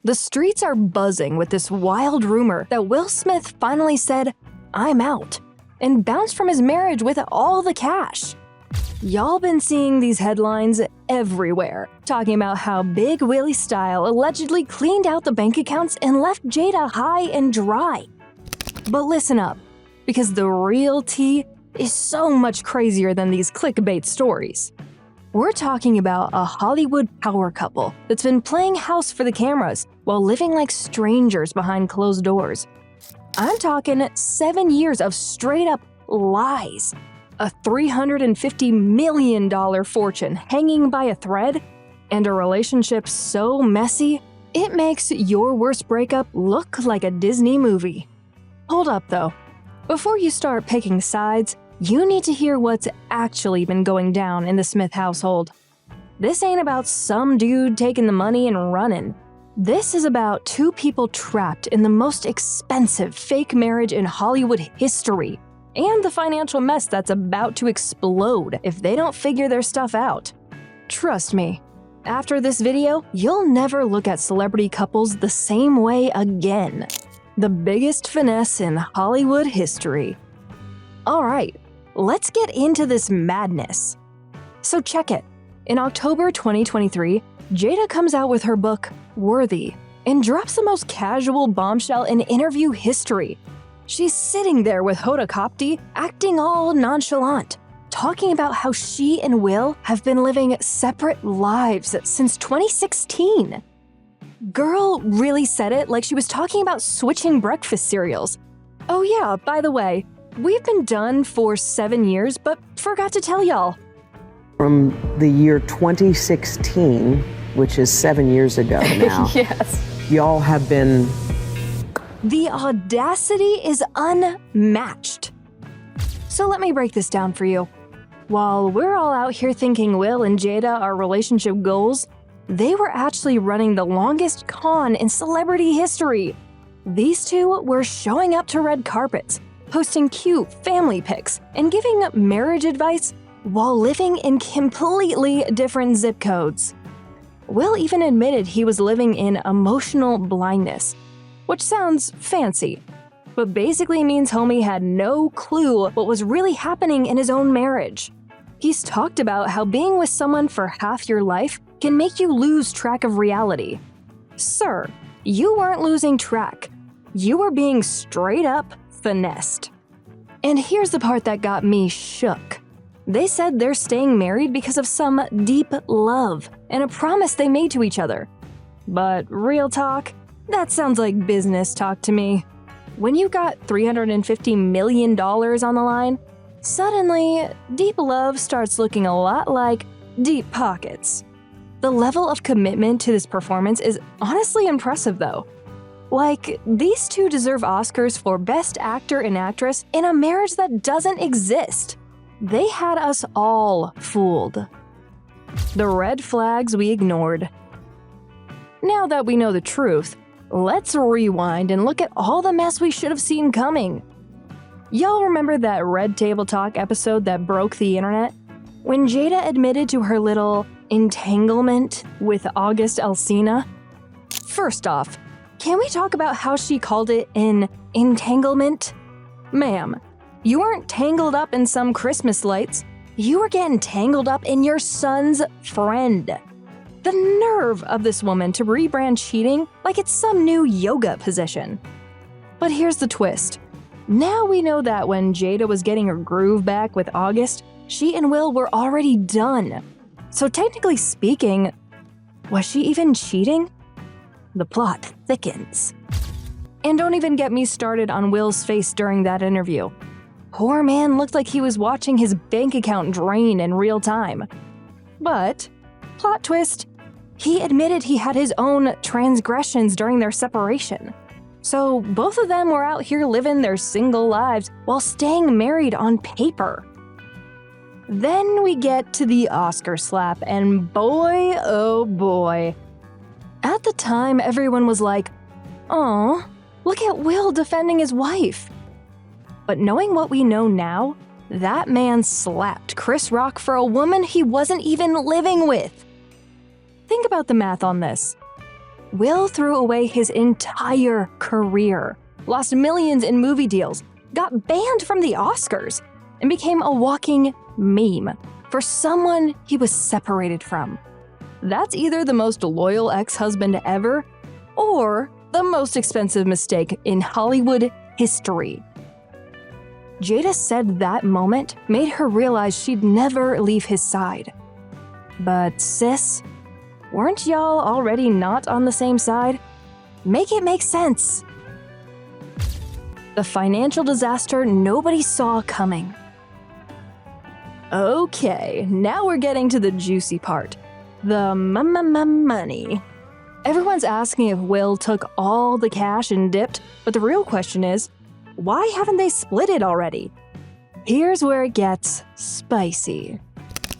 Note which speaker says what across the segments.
Speaker 1: The streets are buzzing with this wild rumor that Will Smith finally said, "I'm out," and bounced from his marriage with all the cash. Y'all been seeing these headlines everywhere, talking about how Big Willie Style allegedly cleaned out the bank accounts and left Jada high and dry. But listen up, because the real tea is so much crazier than these clickbait stories. We're talking about a Hollywood power couple that's been playing house for the cameras while living like strangers behind closed doors. I'm talking 7 years of straight-up lies, a $350 million fortune hanging by a thread, and a relationship so messy, it makes your worst breakup look like a Disney movie. Hold up though. Before you start picking sides, you need to hear what's actually been going down in the Smith household. This ain't about some dude taking the money and running. This is about two people trapped in the most expensive fake marriage in Hollywood history, and the financial mess that's about to explode if they don't figure their stuff out. Trust me, after this video, you'll never look at celebrity couples the same way again. The biggest finesse in Hollywood history. Alright, let's get into this madness. So check it. In October 2023, Jada comes out with her book, Worthy, and drops the most casual bombshell in interview history. She's sitting there with Hoda Kotb, acting all nonchalant, talking about how she and Will have been living separate lives since 2016. Girl really said it like she was talking about switching breakfast cereals. Oh yeah, by the way, we've been done for 7 years, but forgot to tell y'all.
Speaker 2: From the year 2016, which is 7 years ago now,
Speaker 1: Yes.
Speaker 2: y'all have been...
Speaker 1: The audacity is unmatched. So let me break this down for you. While we're all out here thinking Will and Jada are relationship goals, they were actually running the longest con in celebrity history. These two were showing up to red carpets, posting cute family pics, and giving marriage advice while living in completely different zip codes. Will even admitted he was living in emotional blindness, which sounds fancy, but basically means homie had no clue what was really happening in his own marriage. He's talked about how being with someone for half your life can make you lose track of reality. Sir, you weren't losing track. You were being straight up finessed. And here's the part that got me shook. They said they're staying married because of some deep love and a promise they made to each other. But real talk, that sounds like business talk to me. When you got $350 million on the line, suddenly, deep love starts looking a lot like deep pockets. The level of commitment to this performance is honestly impressive though. Like, these two deserve Oscars for Best Actor and Actress in a marriage that doesn't exist. They had us all fooled. The red flags we ignored. Now that we know the truth, let's rewind and look at all the mess we should have seen coming. Y'all remember that Red Table Talk episode that broke the internet? When Jada admitted to her little entanglement with August Alsina? First off, can we talk about how she called it an entanglement? Ma'am, you weren't tangled up in some Christmas lights. You were getting tangled up in your son's friend. The nerve of this woman to rebrand cheating like it's some new yoga position. But here's the twist. Now we know that when Jada was getting her groove back with August, she and Will were already done. So technically speaking, was she even cheating? The plot thickens. And don't even get me started on Will's face during that interview. Poor man looked like he was watching his bank account drain in real time. But, plot twist, he admitted he had his own transgressions during their separation. So both of them were out here living their single lives while staying married on paper. Then we get to the Oscar slap, and boy, oh boy. At the time, everyone was like, "Aw, look at Will defending his wife." But knowing what we know now, that man slapped Chris Rock for a woman he wasn't even living with. Think about the math on this. Will threw away his entire career, lost millions in movie deals, got banned from the Oscars, and became a walking meme for someone he was separated from. That's either the most loyal ex-husband ever or the most expensive mistake in Hollywood history. Jada said that moment made her realize she'd never leave his side. But sis, weren't y'all already not on the same side? Make it make sense. The financial disaster nobody saw coming. Okay, now we're getting to the juicy part. The money. Everyone's asking if Will took all the cash and dipped, but the real question is, why haven't they split it already? Here's where it gets spicy.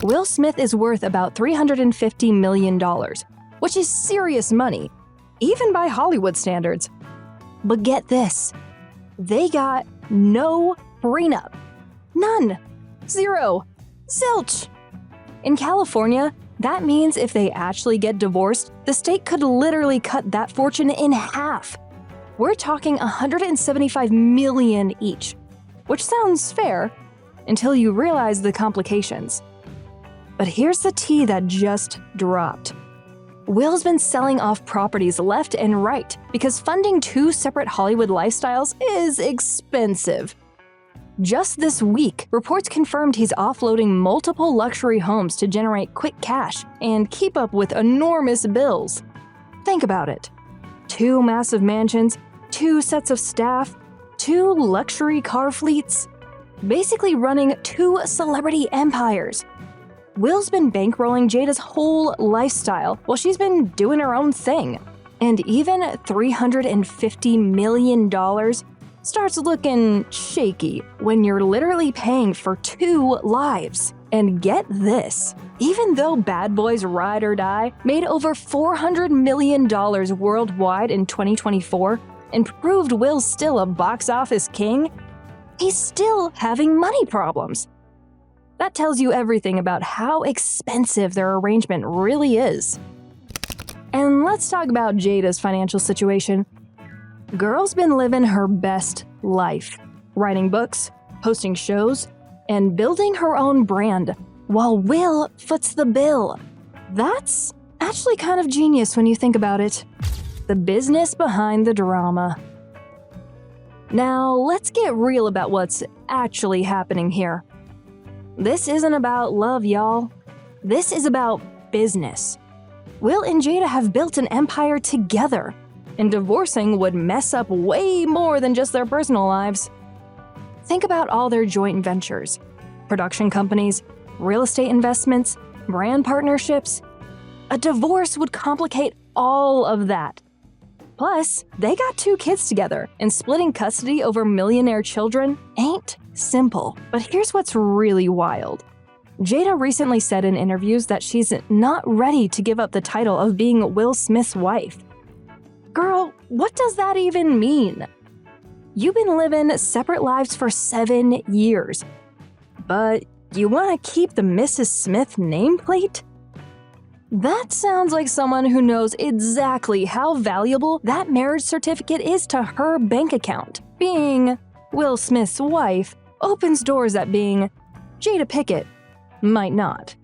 Speaker 1: Will Smith is worth about $350 million, which is serious money, even by Hollywood standards. But get this, they got no prenup. None. Zero. Zilch. In California, that means if they actually get divorced, the state could literally cut that fortune in half. We're talking $175 million each, which sounds fair until you realize the complications. But here's the tea that just dropped. Will's been selling off properties left and right because funding two separate Hollywood lifestyles is expensive. Just this week, reports confirmed he's offloading multiple luxury homes to generate quick cash and keep up with enormous bills. Think about it. 2 massive mansions, 2 sets of staff, 2 luxury car fleets. Basically running 2 celebrity empires. Will's been bankrolling Jada's whole lifestyle while she's been doing her own thing. And even $350 million starts looking shaky when you're literally paying for 2 lives. And get this, even though Bad Boys Ride or Die made over $400 million worldwide in 2024 and proved Will's still a box office king, he's still having money problems. That tells you everything about how expensive their arrangement really is. And let's talk about Jada's financial situation. Girl's been living her best life, writing books, hosting shows, and building her own brand, while Will foots the bill. That's actually kind of genius when you think about it. The business behind the drama. Now, let's get real about what's actually happening here. This isn't about love, y'all. This is about business. Will and Jada have built an empire together, and divorcing would mess up way more than just their personal lives. Think about all their joint ventures, production companies, real estate investments, brand partnerships. A divorce would complicate all of that. Plus, they got 2 kids together, and splitting custody over millionaire children ain't simple. But here's what's really wild. Jada recently said in interviews that she's not ready to give up the title of being Will Smith's wife. Girl, what does that even mean? You've been living separate lives for 7 years, but you want to keep the Mrs. Smith nameplate? That sounds like someone who knows exactly how valuable that marriage certificate is to her bank account. Being Will Smith's wife opens doors that being Jada Pinkett might not.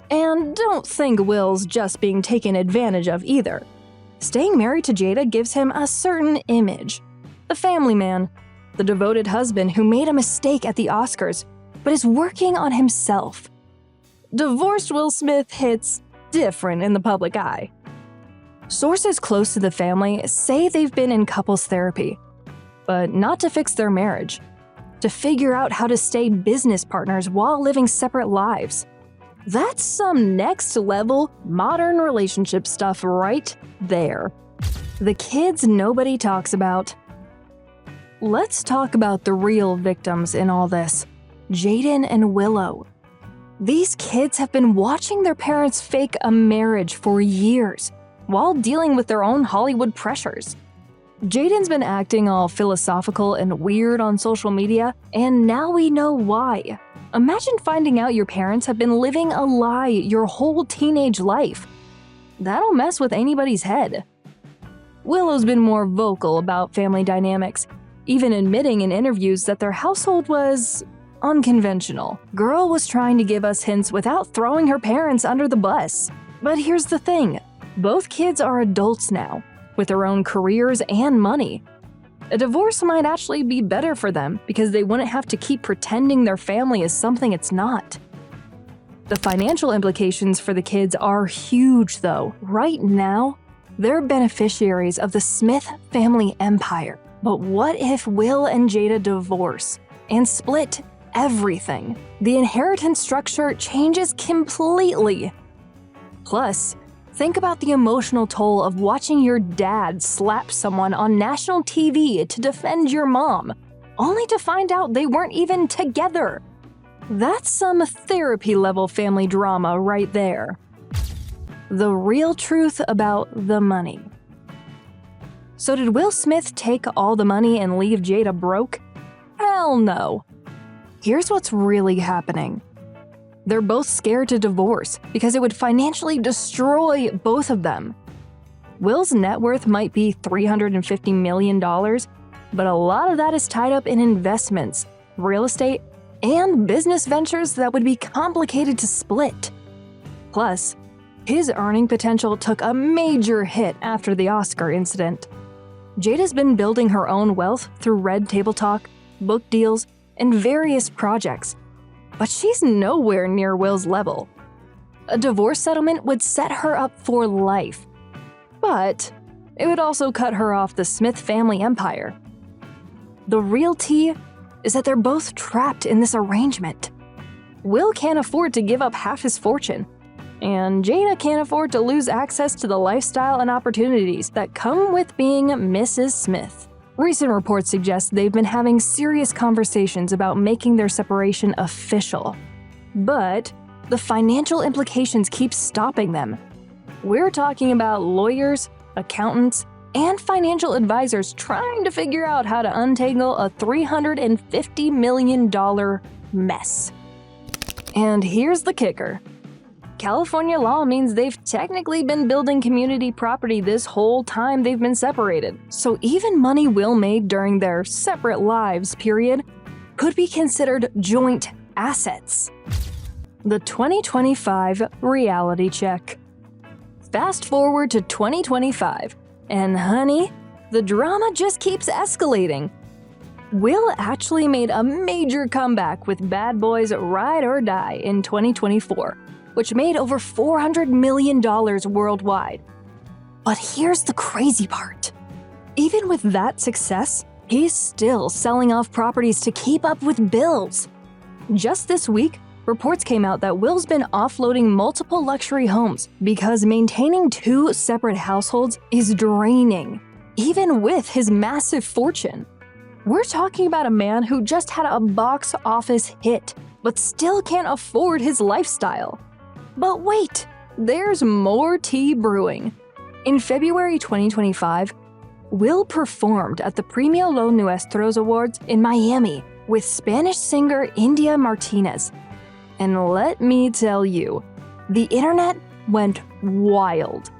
Speaker 1: And don't think Will's just being taken advantage of either. Staying married to Jada gives him a certain image. The family man, the devoted husband who made a mistake at the Oscars, but is working on himself. Divorced Will Smith hits different in the public eye. Sources close to the family say they've been in couples therapy, but not to fix their marriage, to figure out how to stay business partners while living separate lives. That's some next level modern relationship stuff right there. The kids nobody talks about. Let's talk about the real victims in all this, Jaden and Willow. These kids have been watching their parents fake a marriage for years, while dealing with their own Hollywood pressures. Jaden's been acting all philosophical and weird on social media, and now we know why. Imagine finding out your parents have been living a lie your whole teenage life. That'll mess with anybody's head. Willow's been more vocal about family dynamics, even admitting in interviews that their household was unconventional. Girl was trying to give us hints without throwing her parents under the bus. But here's the thing, both kids are adults now, with their own careers and money. A divorce might actually be better for them because they wouldn't have to keep pretending their family is something it's not. The financial implications for the kids are huge though. Right now, they're beneficiaries of the Smith family empire. But what if Will and Jada divorce and split everything? The inheritance structure changes completely. Plus, think about the emotional toll of watching your dad slap someone on national TV to defend your mom, only to find out they weren't even together. That's some therapy-level family drama right there. The real truth about the money. So did Will Smith take all the money and leave Jada broke? Hell no. Here's what's really happening. They're both scared to divorce because it would financially destroy both of them. Will's net worth might be $350 million, but a lot of that is tied up in investments, real estate, and business ventures that would be complicated to split. Plus, his earning potential took a major hit after the Oscar incident. Jada's been building her own wealth through Red Table Talk, book deals, and various projects, but she's nowhere near Will's level. A divorce settlement would set her up for life, but it would also cut her off the Smith family empire. The real tea is that they're both trapped in this arrangement. Will can't afford to give up half his fortune, and Jada can't afford to lose access to the lifestyle and opportunities that come with being Mrs. Smith. Recent reports suggest they've been having serious conversations about making their separation official. But the financial implications keep stopping them. We're talking about lawyers, accountants, and financial advisors trying to figure out how to untangle a $350 million mess. And here's the kicker. California law means they've technically been building community property this whole time they've been separated. So even money Will made during their separate lives period could be considered joint assets. The 2025 reality check. Fast forward to 2025, and honey, the drama just keeps escalating. Will actually made a major comeback with Bad Boys Ride or Die in 2024. Which made over $400 million worldwide. But here's the crazy part. Even with that success, he's still selling off properties to keep up with bills. Just this week, reports came out that Will's been offloading multiple luxury homes because maintaining two separate households is draining, even with his massive fortune. We're talking about a man who just had a box office hit, but still can't afford his lifestyle. But wait, there's more tea brewing. In February 2025, Will performed at the Premio Los Nuestros Awards in Miami with Spanish singer India Martinez. And let me tell you, the internet went wild.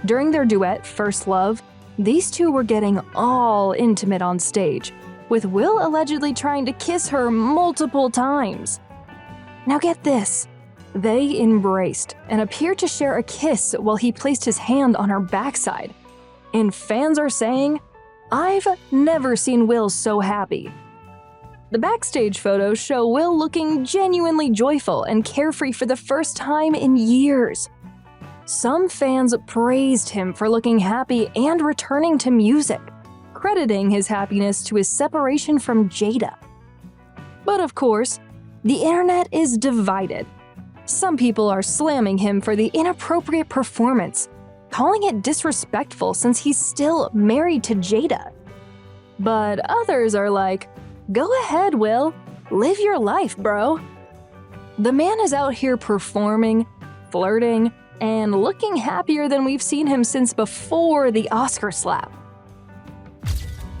Speaker 1: During their duet, First Love, these two were getting all intimate on stage, with Will allegedly trying to kiss her multiple times. Now get this. They embraced and appeared to share a kiss while he placed his hand on her backside. And fans are saying, "I've never seen Will so happy." The backstage photos show Will looking genuinely joyful and carefree for the first time in years. Some fans praised him for looking happy and returning to music, crediting his happiness to his separation from Jada. But of course, the internet is divided. Some people are slamming him for the inappropriate performance, calling it disrespectful since he's still married to Jada. But others are like, go ahead, Will. Live your life, bro. The man is out here performing, flirting, and looking happier than we've seen him since before the Oscar slap.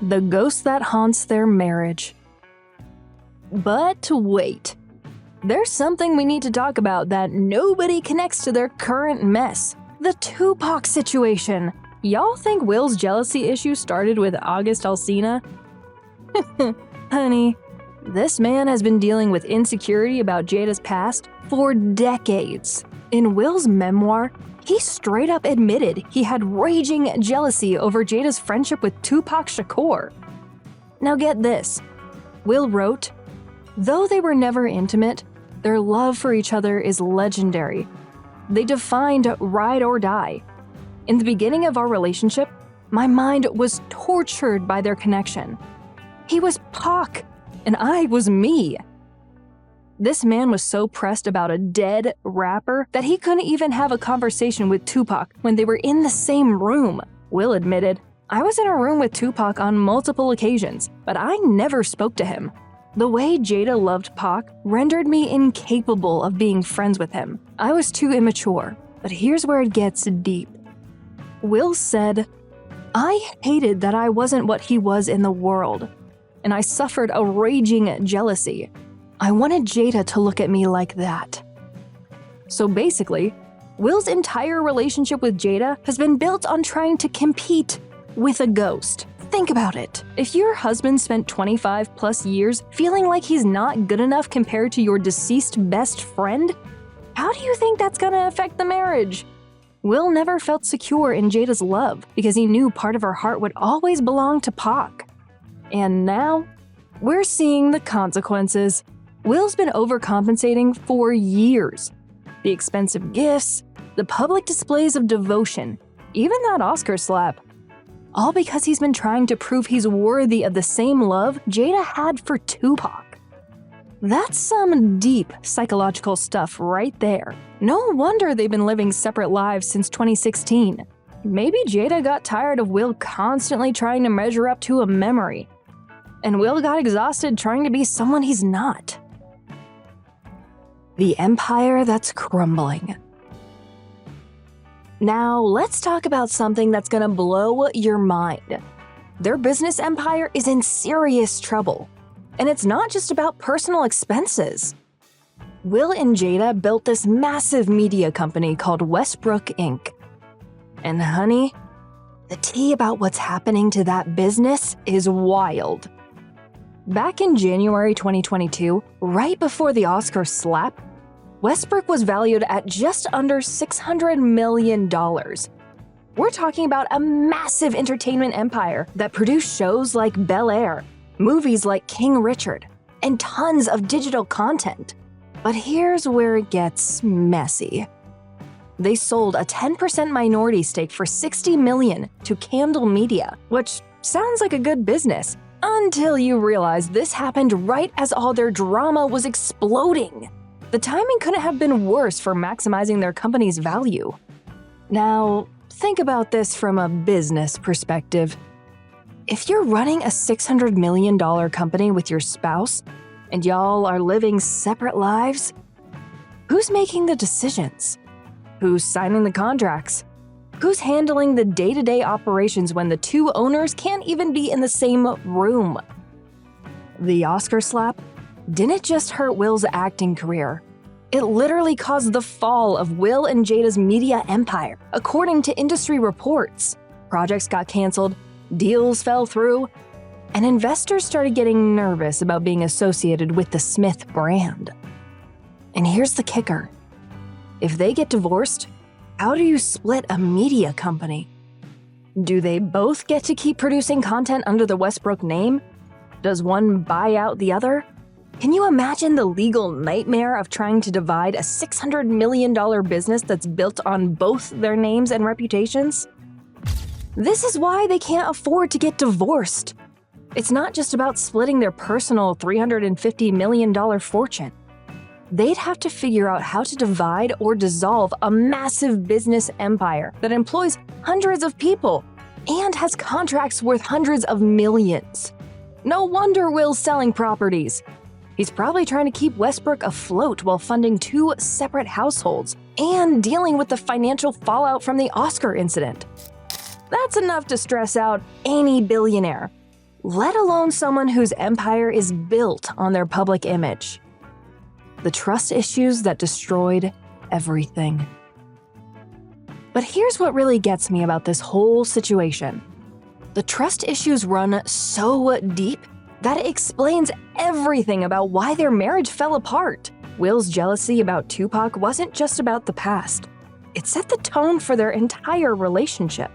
Speaker 1: The ghost that haunts their marriage. But wait. There's something we need to talk about that nobody connects to their current mess. The Tupac situation. Y'all think Will's jealousy issue started with August Alsina? Honey, this man has been dealing with insecurity about Jada's past for decades. In Will's memoir, he straight up admitted he had raging jealousy over Jada's friendship with Tupac Shakur. Now get this. Will wrote, "Though they were never intimate, their love for each other is legendary. They defined ride or die. In the beginning of our relationship, my mind was tortured by their connection. He was Pac, and I was me." This man was so pressed about a dead rapper that he couldn't even have a conversation with Tupac when they were in the same room. Will admitted, "I was in a room with Tupac on multiple occasions, but I never spoke to him. The way Jada loved Pac rendered me incapable of being friends with him. I was too immature." But here's where it gets deep. Will said, "I hated that I wasn't what he was in the world, and I suffered a raging jealousy. I wanted Jada to look at me like that." So basically, Will's entire relationship with Jada has been built on trying to compete with a ghost. Think about it. If your husband spent 25 plus years feeling like he's not good enough compared to your deceased best friend, how do you think that's gonna affect the marriage? Will never felt secure in Jada's love because he knew part of her heart would always belong to Pac. And now, we're seeing the consequences. Will's been overcompensating for years. The expensive gifts, the public displays of devotion, even that Oscar slap. All because he's been trying to prove he's worthy of the same love Jada had for Tupac. That's some deep psychological stuff right there. No wonder they've been living separate lives since 2016. Maybe Jada got tired of Will constantly trying to measure up to a memory. And Will got exhausted trying to be someone he's not. The empire that's crumbling. Now, let's talk about something that's gonna blow your mind. Their business empire is in serious trouble. And it's not just about personal expenses. Will and Jada built this massive media company called Westbrook Inc. And honey, the tea about what's happening to that business is wild. Back in January 2022, right before the Oscar slap, Westbrook was valued at just under $600 million. We're talking about a massive entertainment empire that produced shows like Bel-Air, movies like King Richard, and tons of digital content. But here's where it gets messy. They sold a 10% minority stake for $60 million to Candle Media, which sounds like a good business, until you realize this happened right as all their drama was exploding. The timing couldn't have been worse for maximizing their company's value. Now, think about this from a business perspective. If you're running a $600 million company with your spouse, and y'all are living separate lives, who's making the decisions? Who's signing the contracts? Who's handling the day-to-day operations when the two owners can't even be in the same room? The Oscar slap didn't just hurt Will's acting career. It literally caused the fall of Will and Jada's media empire, according to industry reports. Projects got canceled, deals fell through, and investors started getting nervous about being associated with the Smith brand. And here's the kicker. If they get divorced, how do you split a media company? Do they both get to keep producing content under the Westbrook name? Does one buy out the other? Can you imagine the legal nightmare of trying to divide a $600 million business that's built on both their names and reputations? This is why they can't afford to get divorced. It's not just about splitting their personal $350 million fortune. They'd have to figure out how to divide or dissolve a massive business empire that employs hundreds of people and has contracts worth hundreds of millions. No wonder Will's selling properties. He's probably trying to keep Westbrook afloat while funding two separate households and dealing with the financial fallout from the Oscar incident. That's enough to stress out any billionaire, let alone someone whose empire is built on their public image. The trust issues that destroyed everything. But here's what really gets me about this whole situation. The trust issues run so deep that it explains everything about why their marriage fell apart. Will's jealousy about Tupac wasn't just about the past. It set the tone for their entire relationship.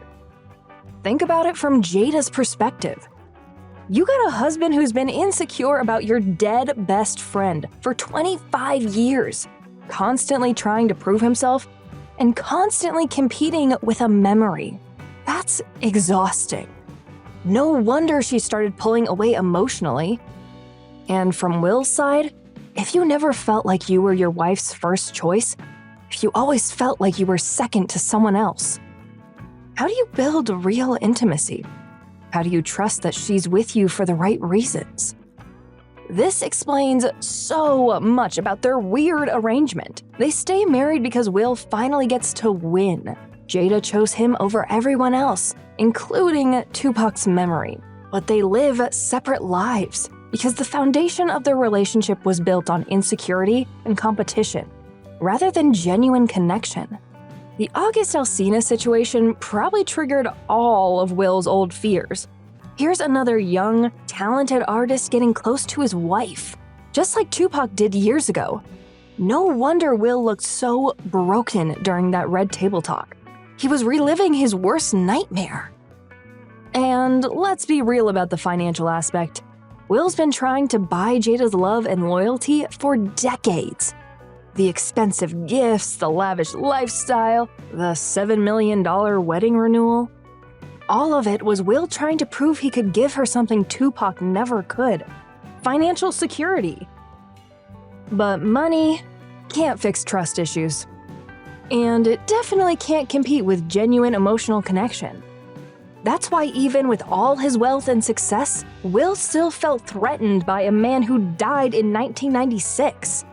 Speaker 1: Think about it from Jada's perspective. You got a husband who's been insecure about your dead best friend for 25 years, constantly trying to prove himself and constantly competing with a memory. That's exhausting. No wonder she started pulling away emotionally. And from Will's side, if you never felt like you were your wife's first choice, if you always felt like you were second to someone else, how do you build real intimacy? How do you trust that she's with you for the right reasons? This explains so much about their weird arrangement. They stay married because Will finally gets to win. Jada chose him over everyone else, including Tupac's memory. But they live separate lives because the foundation of their relationship was built on insecurity and competition, rather than genuine connection. The August Alsina situation probably triggered all of Will's old fears. Here's another young, talented artist getting close to his wife, just like Tupac did years ago. No wonder Will looked so broken during that red table talk. He was reliving his worst nightmare. And let's be real about the financial aspect. Will's been trying to buy Jada's love and loyalty for decades. The expensive gifts, the lavish lifestyle, the $7 million wedding renewal. All of it was Will trying to prove he could give her something Tupac never could: financial security. But money can't fix trust issues. And it definitely can't compete with genuine emotional connection. That's why even with all his wealth and success, Will still felt threatened by a man who died in 1996.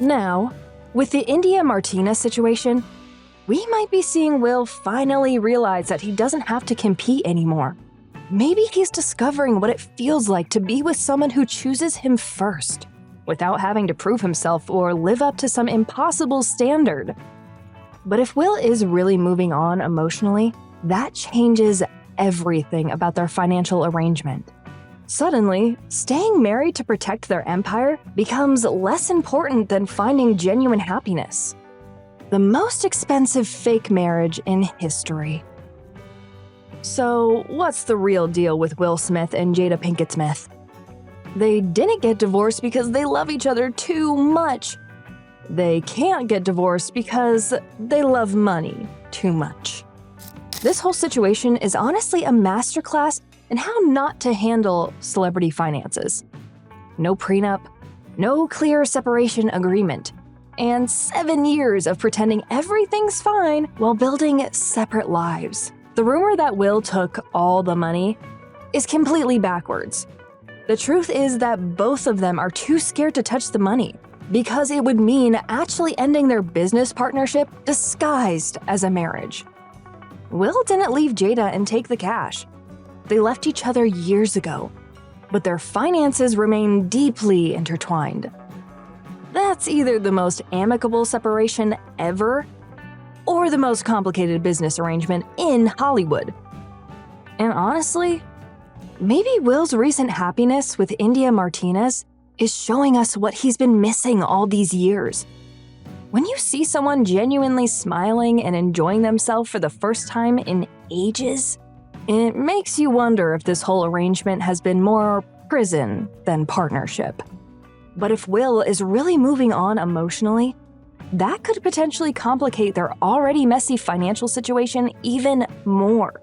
Speaker 1: Now, with the India Martina situation, we might be seeing Will finally realize that he doesn't have to compete anymore. Maybe he's discovering what it feels like to be with someone who chooses him first, without having to prove himself or live up to some impossible standard. But if Will is really moving on emotionally, that changes everything about their financial arrangement. Suddenly, staying married to protect their empire becomes less important than finding genuine happiness. The most expensive fake marriage in history. So, what's the real deal with Will Smith and Jada Pinkett Smith? They didn't get divorced because they love each other too much. They can't get divorced because they love money too much. This whole situation is honestly a masterclass in how not to handle celebrity finances. No prenup, no clear separation agreement, and 7 years of pretending everything's fine while building separate lives. The rumor that Will took all the money is completely backwards. The truth is that both of them are too scared to touch the money, because it would mean actually ending their business partnership disguised as a marriage. Will didn't leave Jada and take the cash. They left each other years ago, but their finances remain deeply intertwined. That's either the most amicable separation ever, or the most complicated business arrangement in Hollywood. And honestly, maybe Will's recent happiness with India Martinez is showing us what he's been missing all these years. When you see someone genuinely smiling and enjoying themselves for the first time in ages, it makes you wonder if this whole arrangement has been more prison than partnership. But if Will is really moving on emotionally, that could potentially complicate their already messy financial situation even more.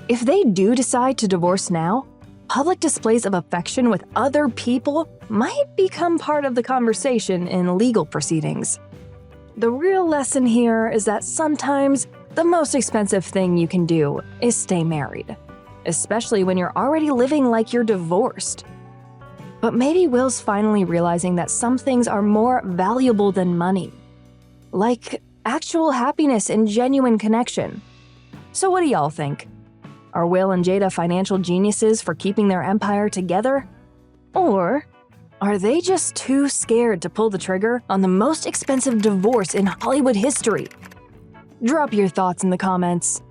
Speaker 1: If they do decide to divorce now, public displays of affection with other people might become part of the conversation in legal proceedings. The real lesson here is that sometimes the most expensive thing you can do is stay married, especially when you're already living like you're divorced. But maybe Will's finally realizing that some things are more valuable than money, like actual happiness and genuine connection. So what do y'all think? Are Will and Jada financial geniuses for keeping their empire together? Or are they just too scared to pull the trigger on the most expensive divorce in Hollywood history? Drop your thoughts in the comments.